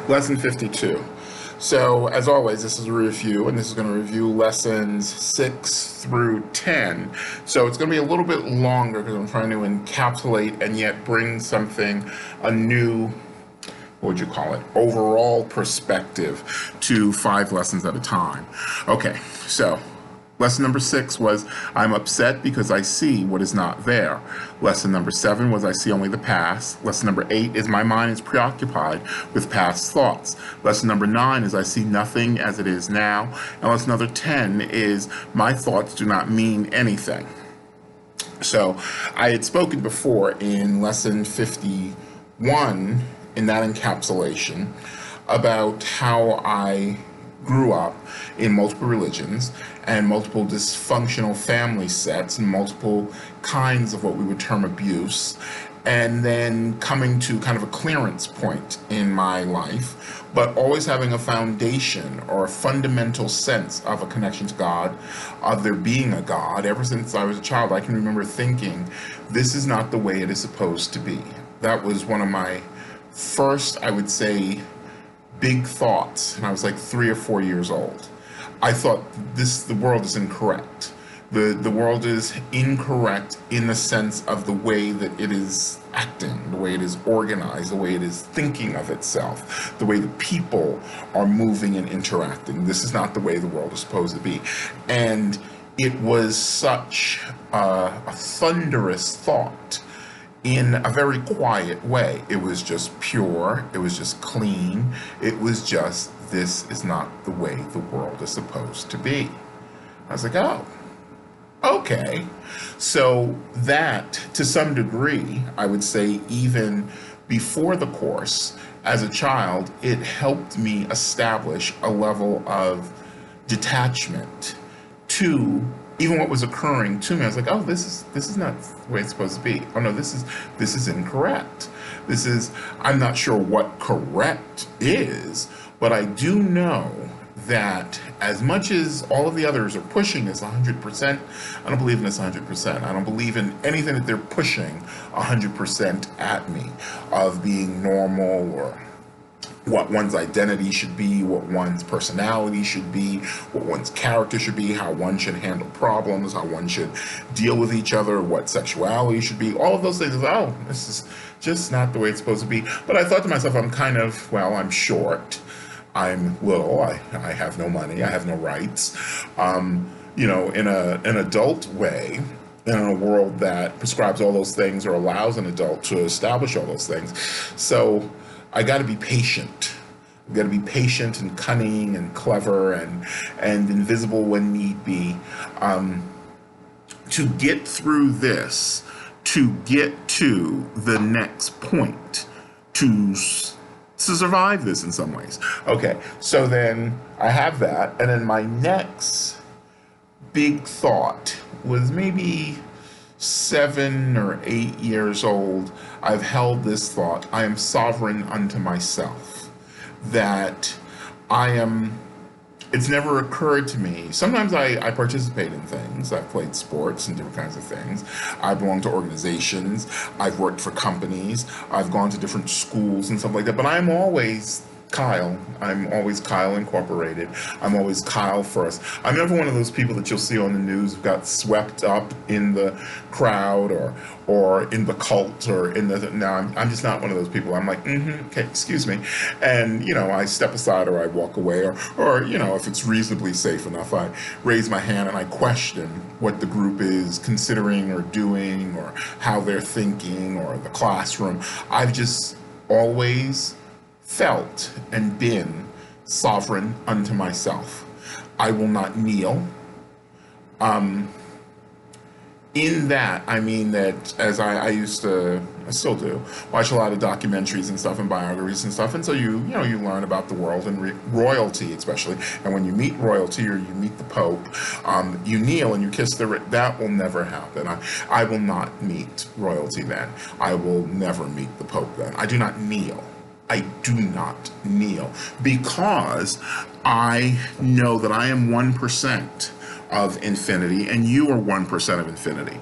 Lesson 52. So, as always, this is a review, and this is going to review lessons 6 through 10. So, it's going to be a little bit longer because I'm trying to encapsulate and yet bring something, a new, what would you call it, overall perspective to 5 lessons at a time. Okay, so lesson number 6 was, I'm upset because I see what is not there. Lesson number 7 was, I see only the past. Lesson number 8 is, my mind is preoccupied with past thoughts. Lesson number 9 is, I see nothing as it is now. And lesson number 10 is, my thoughts do not mean anything. So I had spoken before in lesson 51, in that encapsulation, about how I grew up in multiple religions and multiple dysfunctional family sets and multiple kinds of what we would term abuse, and then coming to kind of a clearance point in my life, but always having a foundation or a fundamental sense of a connection to God, of there being a God. Ever since I was a child, I can remember thinking, this is not the way it is supposed to be. That was one of my first, I would say, big thoughts, and I was like 3 or 4 years old. I thought the world is incorrect. The world is incorrect in the sense of the way that it is acting, the way it is organized, the way it is thinking of itself, the way the people are moving and interacting. This is not the way the world is supposed to be. And it was such a thunderous thought in a very quiet way. It was just pure, it was just clean, it was just, this is not the way the world is supposed to be. I was like, oh, okay. So that, to some degree, I would say even before the course, as a child, it helped me establish a level of detachment to even what was occurring to me. I was like, oh, this is not the way it's supposed to be. Oh no, this is incorrect. I'm not sure what correct is, but I do know that as much as all of the others are pushing this 100%, I don't believe in this 100%. I don't believe in anything that they're pushing 100% at me, of being normal, or what one's identity should be, what one's personality should be, what one's character should be, how one should handle problems, how one should deal with each other, what sexuality should be. All of those things, oh, this is just not the way it's supposed to be. But I thought to myself, I'm short, I'm little, I have no money, I have no rights. In an adult way, in a world that prescribes all those things or allows an adult to establish all those things. So I got to be patient. I've got to be patient and cunning and clever and invisible when need be, to get through this, to get to the next point, to survive this in some ways. Okay, so then I have that, and then my next big thought was maybe 7 or 8 years old. I've held this thought, I am sovereign unto myself, that it's never occurred to me. Sometimes I participate in things. I've played sports and different kinds of things. I belong to organizations. I've worked for companies. I've gone to different schools and stuff like that. But I'm always Kyle. I'm always Kyle Incorporated. I'm always Kyle first. I'm never one of those people that you'll see on the news who got swept up in the crowd or in the cult or in the, no, I'm just not one of those people. I'm like, okay, excuse me. And, I step aside or I walk away or, if it's reasonably safe enough, I raise my hand and I question what the group is considering or doing or how they're thinking or the classroom. I've just always felt and been sovereign unto myself. I will not kneel. In that, I mean that as I still do, watch a lot of documentaries and stuff and biographies and stuff, and so you learn about the world and royalty especially, and when you meet royalty or you meet the Pope, you kneel and you kiss that will never happen. I will not meet royalty then. I will never meet the Pope then. I do not kneel. I do not kneel because I know that I am 1% of infinity and you are 1% of infinity.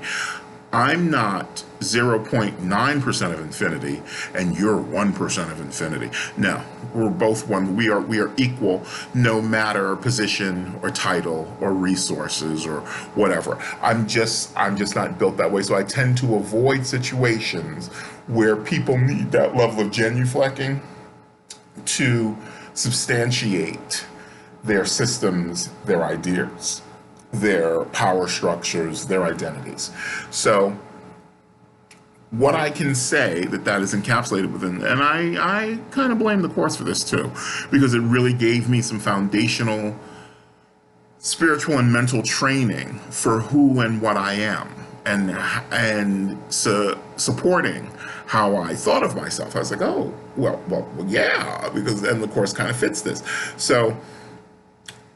I'm not 0.9% of infinity and you're 1% of infinity. No, we're both one. We are equal, no matter position or title or resources or whatever. I'm just not built that way. So I tend to avoid situations where people need that level of genuflecting to substantiate their systems, their ideas, their power structures, their identities. So what I can say that is encapsulated within, and I kind of blame the course for this too, because it really gave me some foundational spiritual and mental training for who and what I am, and supporting how I thought of myself. I was like, oh, well, yeah, because, and the course kind of fits this. So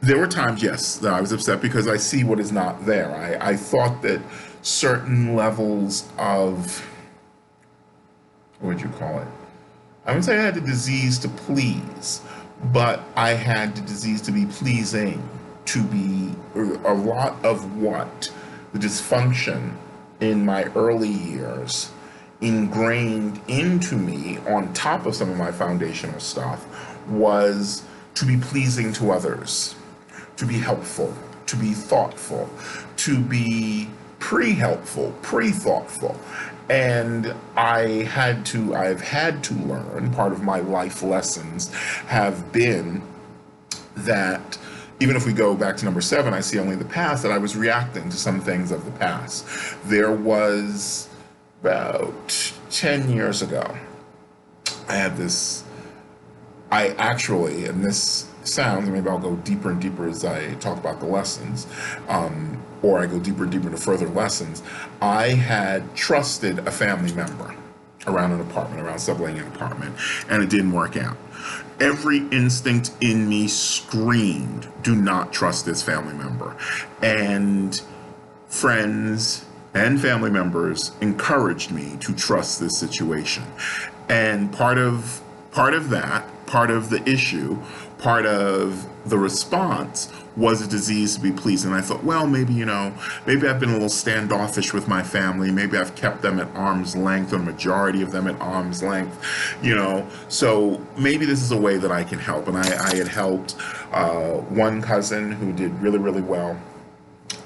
there were times, yes, that I was upset because I see what is not there. I thought that certain levels of, what would you call it? I wouldn't say I had the disease to please, but I had the disease to be pleasing, to be a lot of what the dysfunction in my early years ingrained into me on top of some of my foundational stuff was to be pleasing to others, to be helpful, to be thoughtful, to be pre-helpful, pre-thoughtful. And I've had to learn, part of my life lessons have been that even if we go back to number 7, I see only the past, that I was reacting to some things of the past. There was about 10 years ago, I actually, and this sounds, maybe I'll go deeper and deeper as I talk about the lessons, or I go deeper and deeper into further lessons. I had trusted a family member around an apartment, around subletting an apartment, and it didn't work out. Every instinct in me screamed, do not trust this family member. And friends and family members encouraged me to trust this situation. And part of that, part of the issue, part of the response was a disease to be pleased. And I thought, well, maybe I've been a little standoffish with my family. Maybe I've kept them at arm's length, or majority of them at arm's length, so maybe this is a way that I can help. And I had helped one cousin who did really, really well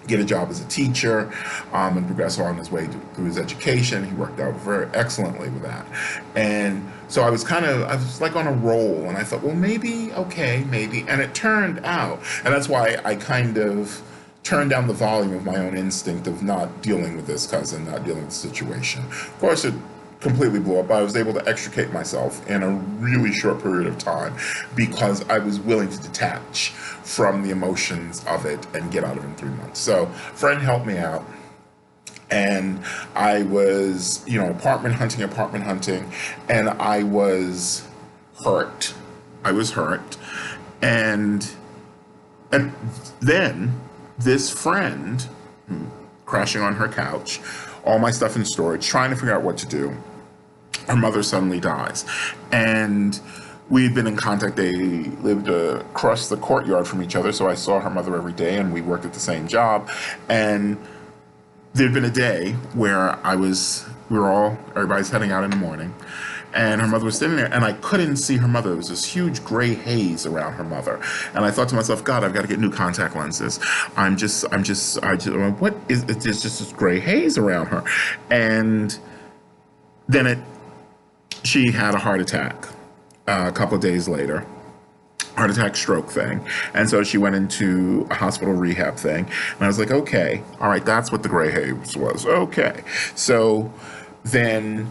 get a job as a teacher, and progress on his way through his education. He worked out very excellently with that. And so I was like on a roll, and I thought, well, maybe, and it turned out, and that's why I kind of turned down the volume of my own instinct of not dealing with this cousin, not dealing with the situation. Of course, it completely blew up. I was able to extricate myself in a really short period of time because I was willing to detach from the emotions of it and get out of it in 3 months. So a friend helped me out, and I was, apartment hunting, and I was hurt. And then this friend, crashing on her couch, all my stuff in storage, trying to figure out what to do, her mother suddenly dies. And we had been in contact. They lived across the courtyard from each other, so I saw her mother every day, and we worked at the same job. And there'd been a day where everybody's heading out in the morning, and her mother was sitting there, and I couldn't see her mother. There was this huge gray haze around her mother. And I thought to myself, God, I've got to get new contact lenses. What is it? There's just this gray haze around her. And then she had a heart attack a couple of days later. Heart attack, stroke thing. And so she went into a hospital rehab thing. And I was like, okay, all right, that's what the gray haze was. Okay. So then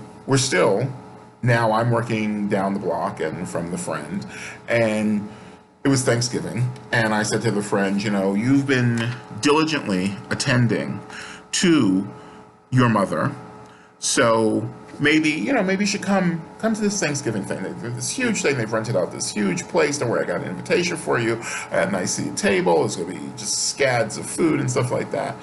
now I'm working down the block and from the friend, and it was Thanksgiving. And I said to the friend, you've been diligently attending to your mother. So maybe you should come to this Thanksgiving thing. There's this huge thing. They've rented out this huge place. Don't worry, I got an invitation for you. I had a nice seated table. It's going to be just scads of food and stuff like that.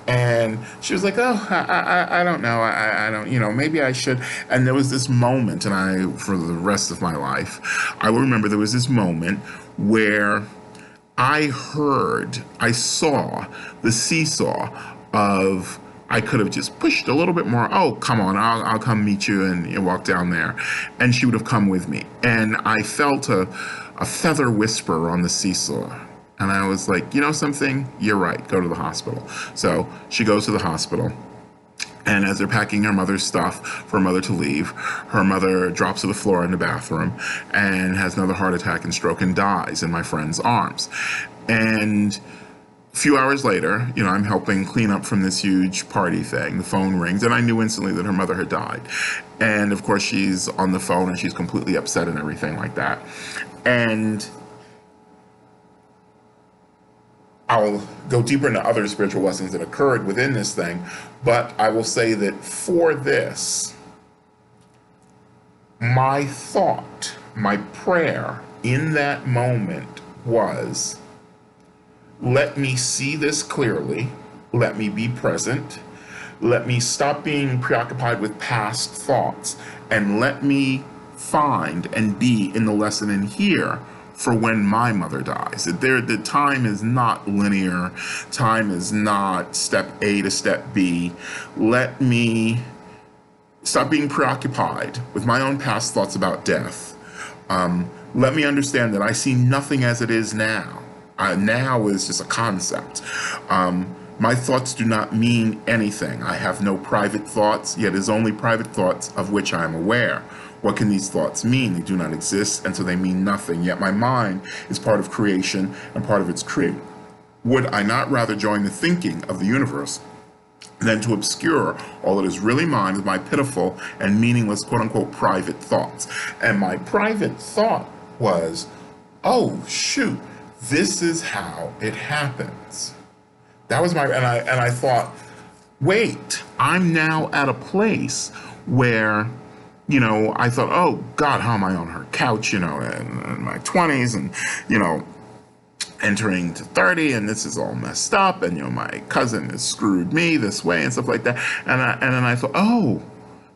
And she was like, oh, I don't know. I don't, maybe I should. And there was this moment, and for the rest of my life, I will remember there was this moment where I saw the seesaw of I could have just pushed a little bit more. Oh, come on, I'll come meet you and walk down there. And she would have come with me. And I felt a feather whisper on the seesaw. And I was like, you know something? You're right. Go to the hospital. So she goes to the hospital. And as they're packing her mother's stuff for her mother to leave, her mother drops to the floor in the bathroom and has another heart attack and stroke and dies in my friend's arms. And a few hours later, I'm helping clean up from this huge party thing. The phone rings, and I knew instantly that her mother had died. And of course, she's on the phone and she's completely upset and everything like that. And I'll go deeper into other spiritual lessons that occurred within this thing, but I will say that for this, my thought, my prayer in that moment was, let me see this clearly, let me be present, let me stop being preoccupied with past thoughts, and let me find and be in the lesson in here for when my mother dies. The time is not linear. Time is not step A to step B. Let me stop being preoccupied with my own past thoughts about death. Let me understand that I see nothing as it is now. Now is just a concept. My thoughts do not mean anything. I have no private thoughts, yet it is only private thoughts of which I am aware. What can these thoughts mean? They do not exist, and so they mean nothing. Yet my mind is part of creation and part of its creation. Would I not rather join the thinking of the universe than to obscure all that is really mine with my pitiful and meaningless, quote-unquote, private thoughts? And my private thought was, oh, shoot, this is how it happens. That was and I thought, wait, I'm now at a place where I thought, oh, God, how am I on her couch, in my 20s and, entering to 30, and this is all messed up, and, my cousin has screwed me this way and stuff like that. And then I thought, oh,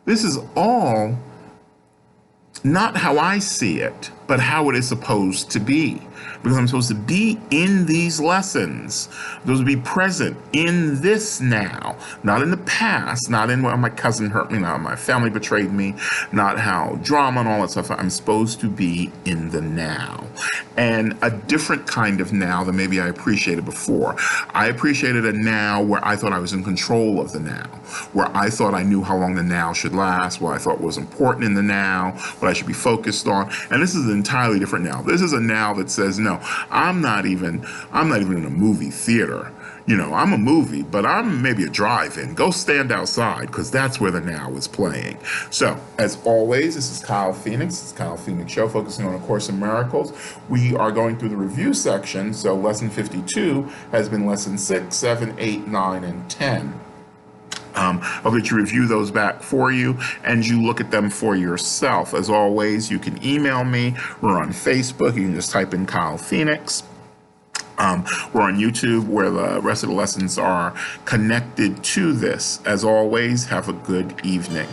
this is all not how I see it, but how it is supposed to be. Because I'm supposed to be in these lessons. I'm supposed to be present in this now, not in the past, not in when my cousin hurt me, not my family betrayed me, not how drama and all that stuff. I'm supposed to be in the now. And a different kind of now than maybe I appreciated before. I appreciated a now where I thought I was in control of the now, where I thought I knew how long the now should last, what I thought was important in the now, what I should be focused on. And this is an entirely different now. This is a now that says, no, I'm not even in a movie theater. I'm a movie, but I'm maybe a drive-in. Go stand outside, because that's where the now is playing. So, as always, this is Kyle Phoenix. It's Kyle Phoenix Show, focusing on A Course in Miracles. We are going through the review section, so lesson 52 has been lesson 6, 7, 8, 9, and 10. I'll get you review those back for you, and you look at them for yourself. As always, you can email me. We're on Facebook. You can just type in Kyle Phoenix. We're on YouTube, where the rest of the lessons are connected to this. As always, have a good evening.